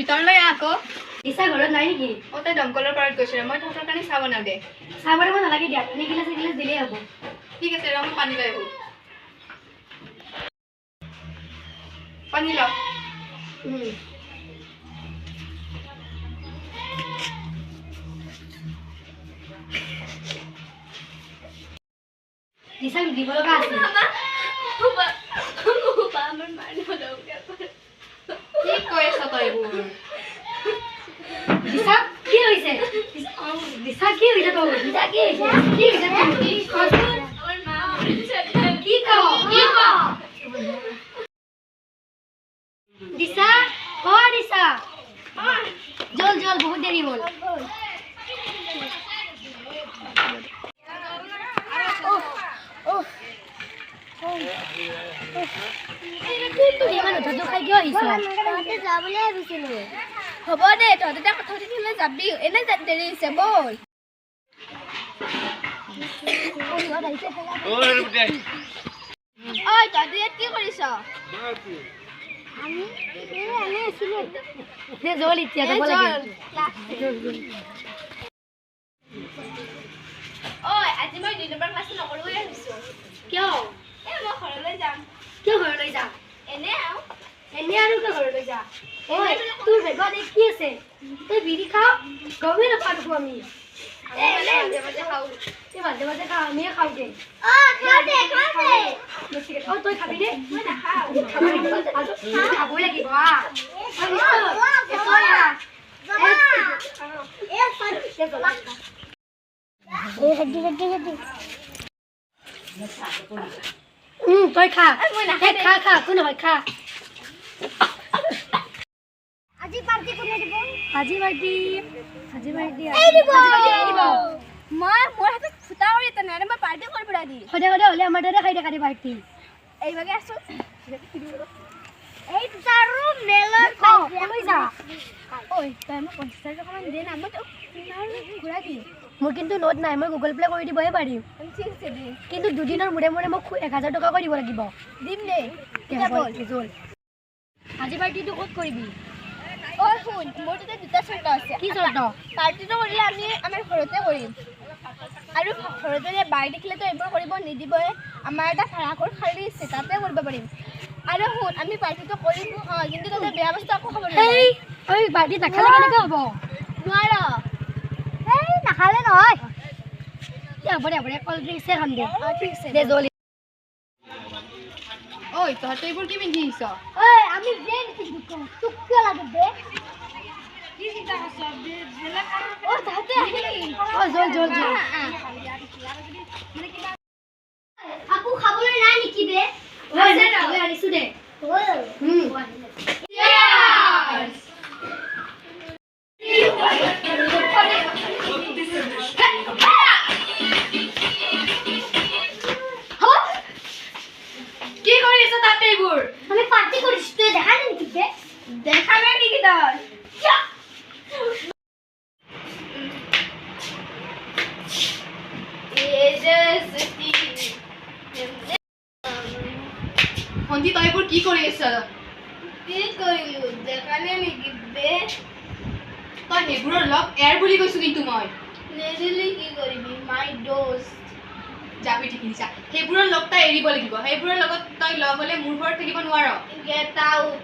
ভিতৰলৈ আকৌ দিশা ঘৰত নাই নেকি অ তাই দমকলৰ পাৰত গৈছে মই তহঁতৰ কাৰণে চাহ বনাওঁ দে চাহ বনাব নালাগে দিয়া পানী গিলাচ দিলেই হ'ব ঠিক আছে ৰ মই পানী লৈ আহোঁ পানী ল দিশা দিব লগা আছে কি কৈ আছ তই এইবোৰ দিশা কি হৈছে দিশা কি হৈছে তোৰ দিশা কি হৈছে কি ক দিশা অ দিশা জল জল বহুত দেৰি হ'ল হ'ব দে তহঁতে কথা পাতিবলৈ যাবি এনে দেৰি হৈছে বল ঐ তহঁতে ইয়াত কি কৰিছ জল এতিয়া যাব লাগে ঐ আজি মই 2 নম্বৰ ক্লাছ নকৰোঁৱে ভাবিছোঁ কিয় মই ঘৰলৈ যাম কিয় ঘৰলৈ যা এনে আৰু এনে আৰু কিয় ঘৰলৈ যা ঐ তোৰ বেগত কি আছে তই বিড়ি খাও গমেই নাপাওঁ দেখোন আমি মাজে মাজে খাওঁ মাজে মাজে খাওঁ আমিয়ে খাওঁ দে অ তই খাবি নে মই নাখাওঁ খাবই লাগিব তই খা খা খা একো নহয় খা আজি পাৰ্টি কোনে দিব আজি পাৰ্টি মই মোৰ হাতত ফুটা কৰি তেনেহ'লে মই পাৰ্টি কৰিব দি সদায় সদায় হ'লে আমাৰ দাদা খাই দেখা দি পাৰ্টি এইভাগে আছো এই তাৰো মেলৰ লৈ যা ঐ তই মোক 50 টকামান দে না মই তোক ঘূৰাই দিম মোৰ কিন্তু নোট নাই মই গুগল পে কৰি দিবহে পাৰিম ঠিক আছে দে কিন্তু দুদিনৰ মূৰে মূৰে মোক 1000 টকাকৈ দিব লাগিব দিম দে আজি পাৰ্টিটো ক'ত কৰিবি ঐ শুন মোৰ তাতে 2টা চৰ্ত আছে কি চৰ্ত পাৰ্টিটো কৰিলে আমি আমাৰ ঘৰতে কৰিম আৰু ঘৰতে বাই দেখিলেতো এইবোৰ কৰিব নিদিবই আমাৰ এটা ভাড়া ঘৰ খালী আছে তাতে কৰিব পাৰিম আৰু শুন আমি পাৰ্টিটো কৰিম কিন্তু তাতে বেয়া বস্তু আকৌ খাব নোৱাৰিম ঐ পাৰ্টি নাখালে কেনেকৈ হ'ব নোৱাৰ নাখালে নহয় হ'ব দে কল্ড ড্ৰিংকছে খাম দে ঠিক আছে দে জলি ঐ তহঁতে এইবোৰ কি পিন্ধি আহিছ আমি যে তোক কিয় লাগে দে তাহাঁতে আহিলি জল আকৌ খাবলৈ নাই নেকি বে আনিছো দে কি কৰি আছ তাতে এইবোৰ আমি পাৰ্টি কৰিছো তই দেখা নাই নেকি বে দেখা নাই নেকি তই ভণ্টি তই এইবোৰ কি কৰি আছ কি কৰিলো দেখা নাই নেকি বে তই সেইবোৰৰ লগ এয়াৰ বুলি কৈছো কিন্তু মই নেদিলি কি কৰিবি মাই দোস্ত যাবি ঠিক নিছা সেইবোৰৰ লগ তই এৰিব লাগিব সেইবোৰৰ লগত তই লগ হ'লে মোৰ ঘৰত থাকিব নোৱাৰ গেট আউট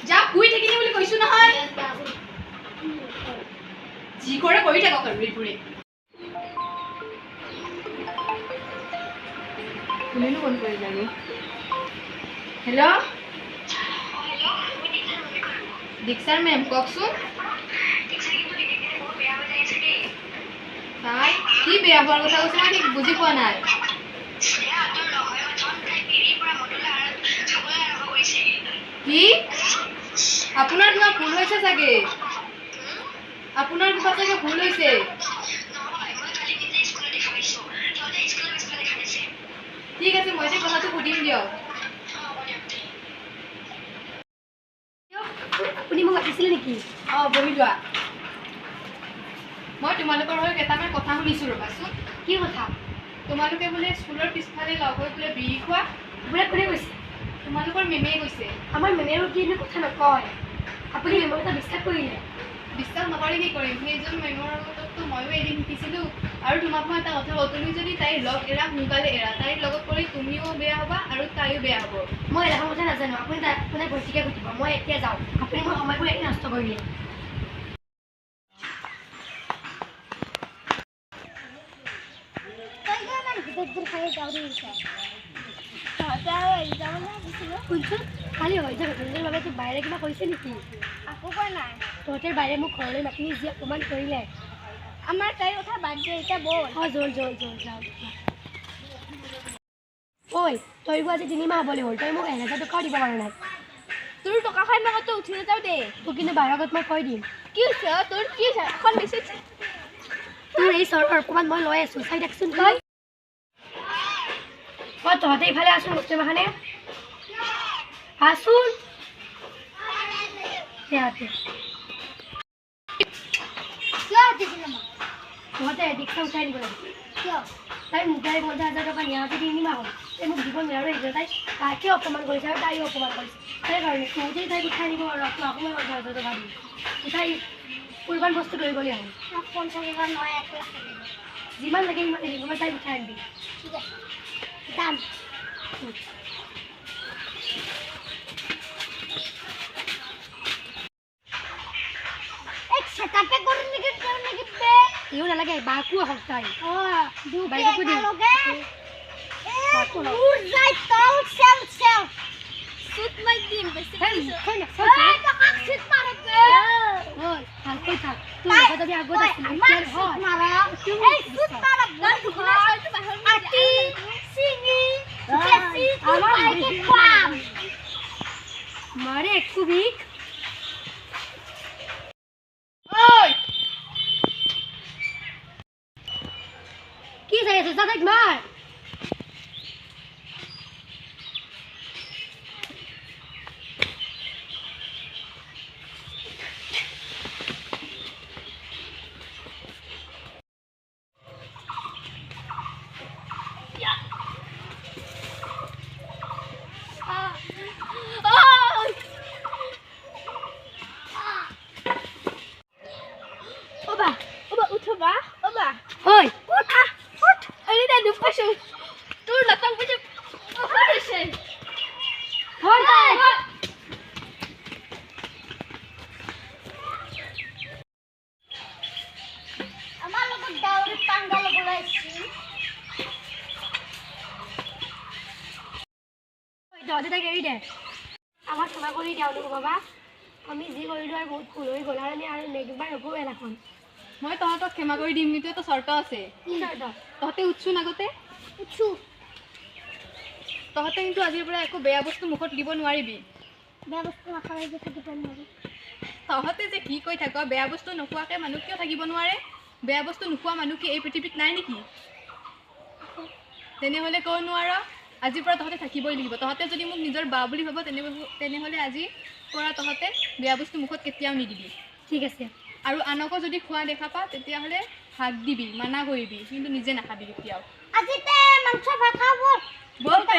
যা শুই থাকিবি বুলি কৈছো নহয় যি কৰে কৰি থাকক আৰু এইবোৰে কোনেনো ফোন কৰিলে আৰু হেল্ল' দীক্ষাৰ মেম কওকচোন তাই কি বেয়া হোৱাৰ কথা কৈছে মই ঠিক বুজি পোৱা নাই কি আপোনাৰ কিবা ভুল হৈছে চাগে আপোনাৰ কিবা চাগে ভুল হৈছে ঠিক আছে মই যে কথাটো সুধিম দিয়ক আপুনি মোক মাতিছিলে নেকি বহি যোৱা মই তোমালোকৰ হৈ কেইটামান কথা শুনিছোঁ ৰ'বাচোন কি কথা তোমালোকে বোলে স্কুলৰ পিছফালে লগ হৈ বোলে বিড়ি খোৱা বোলে কোনে কৈছে তোমালোকৰ মেমে কৈছে আমাৰ মেমেও কি কথা নকয় আপুনি মেমৰ কথা বিশ্বাস কৰিলে বিশ্বাস নকৰি কি কৰিম সেইজন মেমৰ লগততো ময়ো এদিন শিকিছিলোঁ আৰু তোমাক মই এটা কথা কওঁ তুমি যদি তাইৰ লগ এৰা সোনকালে এৰা তাইৰ লগত কৰি তুমিও বেয়া হ'বা আৰু তাইও বেয়া হ'ব মই এডোখৰ কথা নাজানো আপুনি তাই আপোনাৰ ভৰ্তিকে ঘটিব মই এতিয়া যাওঁ আপুনি মোৰ সময়বোৰ এনে নষ্ট কৰিলে শুনচোন কালি হৈ যাব ঘটনাটোৰ বাবে তোৰ বাইৰে কিবা কৰিছে নেকি আকৌ কোৱা নাই তহঁতৰ বাইৰে মোক ঘৰলৈ মাতি যি অপমান কৰিলে আমাৰ তাইৰ কথা বাদ দিয়ে এতিয়া বল অঁ জল যাওঁ ঐ তইবোৰ আজি 3 মাহ হ'বলৈ হ'ল তই মোক 1000 টকাও দিব পৰা নাই তোৰ টকা খাই মই ক'তো উঠি নাযাওঁ দেই তোক কিন্তু বাহিৰৰ আগত মই কৈ দিম কি হৈছে তোৰ কি হৈছে এখন বেছি তোৰ এই চৰৰ অকণমান মই লৈ আছোঁ চাই দেখচোন তই তহঁতে ইফালে আছোন বস্তুবাখানে আছোন তহঁতে ৰিক্সা উঠাই দিব লাগে কিয় তাই মোক 50,000 টকা নিয়া আজি 3 মাহ হ'ল তাই মোক দিব নোৱাৰো এতিয়া তাই তাকে অপমান কৰিছে আৰু তাইও অপমান কৰিছে সেইকাৰণে তহঁতে তাইক উঠাই নিব আৰু আকৌ মই 50,000 টকা দিম উঠাই কোনোবান বস্তু লৈ গ'লে হ'ল 50,000 নহয় 1 লাখ যিমান লাগে সিমান দিব মই তাইক উঠাই আনিবি ঠিক আছে দাম সেটাপে করে নাকি ইও নালাগে বাকু হক তাই বাইকো দিও দূর যাই তল সেল সুত মাই দিম বেছি কই না টাকা সুত মারবে ওই হাল কই থাক তুই কথা দি আগত আসছিস আমার সুত মারা এই সুত মারা বন্ধ কর আটি সিঙ্গি বেশি আমার বাইকে খাম মারে একটু বিক ওই কি যাই আছে দাদা মার Oi, উঠ এই দে দুখ পাইছো তোৰ লতং বুজি হৈছে ধৰ তাই আমাৰ লগত দাউৰি পাঙ্গা লগাইছি দে তাক এৰি দে আমাক ক্ষমা কৰি দিয়ক লোক বাবা আমি যি কৰিলোঁ আৰু বহুত ভুল হৈ গ'ল আৰু আমি আৰু নেক্সটবাৰ নকৰোঁ এলাখন মই তহঁতক ক্ষমা কৰি দিম কিন্তু এটা চৰ্ত আছে কি চৰ্ত তহঁতে উঠছোন আগতে উঠু তহঁতে কিন্তু আজিৰ পৰা একো বেয়া বস্তু মুখত দিব নোৱাৰিবি বেয়া বস্তু নাখালে যে থাকিব নোৱাৰি তহঁতে যে কি কৈ থাক বেয়া বস্তু নোখোৱাকৈ মানুহ কিয় থাকিব নোৱাৰে বেয়া বস্তু নোখোৱা মানুহ কি এই পৃথিৱীত নাই নেকি তেনেহ'লে কিয় নোৱাৰ আজিৰ পৰা তহঁতে থাকিবই লাগিব তহঁতে যদি মোক নিজৰ বা বুলি ভাব তেনেহ'লে আজিৰ পৰা তহঁতে বেয়া বস্তু মুখত কেতিয়াও নিদিবি ঠিক আছে আৰু আনকো যদি খোৱা দেখা পা তেতিয়াহ'লে হাক দিবি মানা কৰিবি কিন্তু নিজে নাখাবি কেতিয়াও আজিতে মাংস ভাত খাব বলতে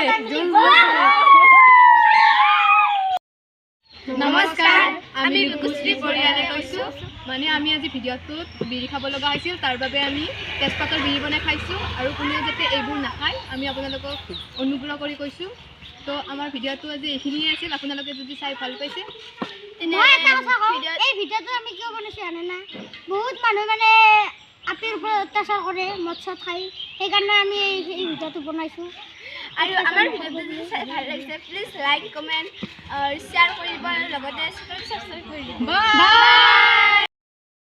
নমস্কাৰ আমি লুকুশ্ৰী পৰিয়ালে কৈছোঁ মানে আমি আজি ভিডিঅ'টোত বিড়ি খাব লগা হৈছিল তাৰ বাবে আমি তেজপাতৰ বিড়ি বনাই খাইছোঁ আৰু কোনেও যাতে এইবোৰ নাখায় আমি আপোনালোকক অনুগ্ৰহ কৰি কৈছোঁ তো আমাৰ ভিডিঅ'টো আজি এইখিনিয়ে আছিল আপোনালোকে যদি চাই ভাল পাইছে এই ভিডিঅ'টো আমি কিয় বনাইছোঁ জানে না বহুত মানুহ মানে আপিৰ ওপৰত অত্যাচাৰ কৰে মদ চদ খাই সেইকাৰণে আমি এই ভিডিঅ'টো বনাইছোঁ আৰু আমাৰ ভিডিঅ'টো যদি চাই ভাল লাগিছে প্লিজ লাইক কমেণ্ট শ্বেয়াৰ কৰিব আৰু লগতে ছাবস্ক্ৰাইব কৰি দিব বাই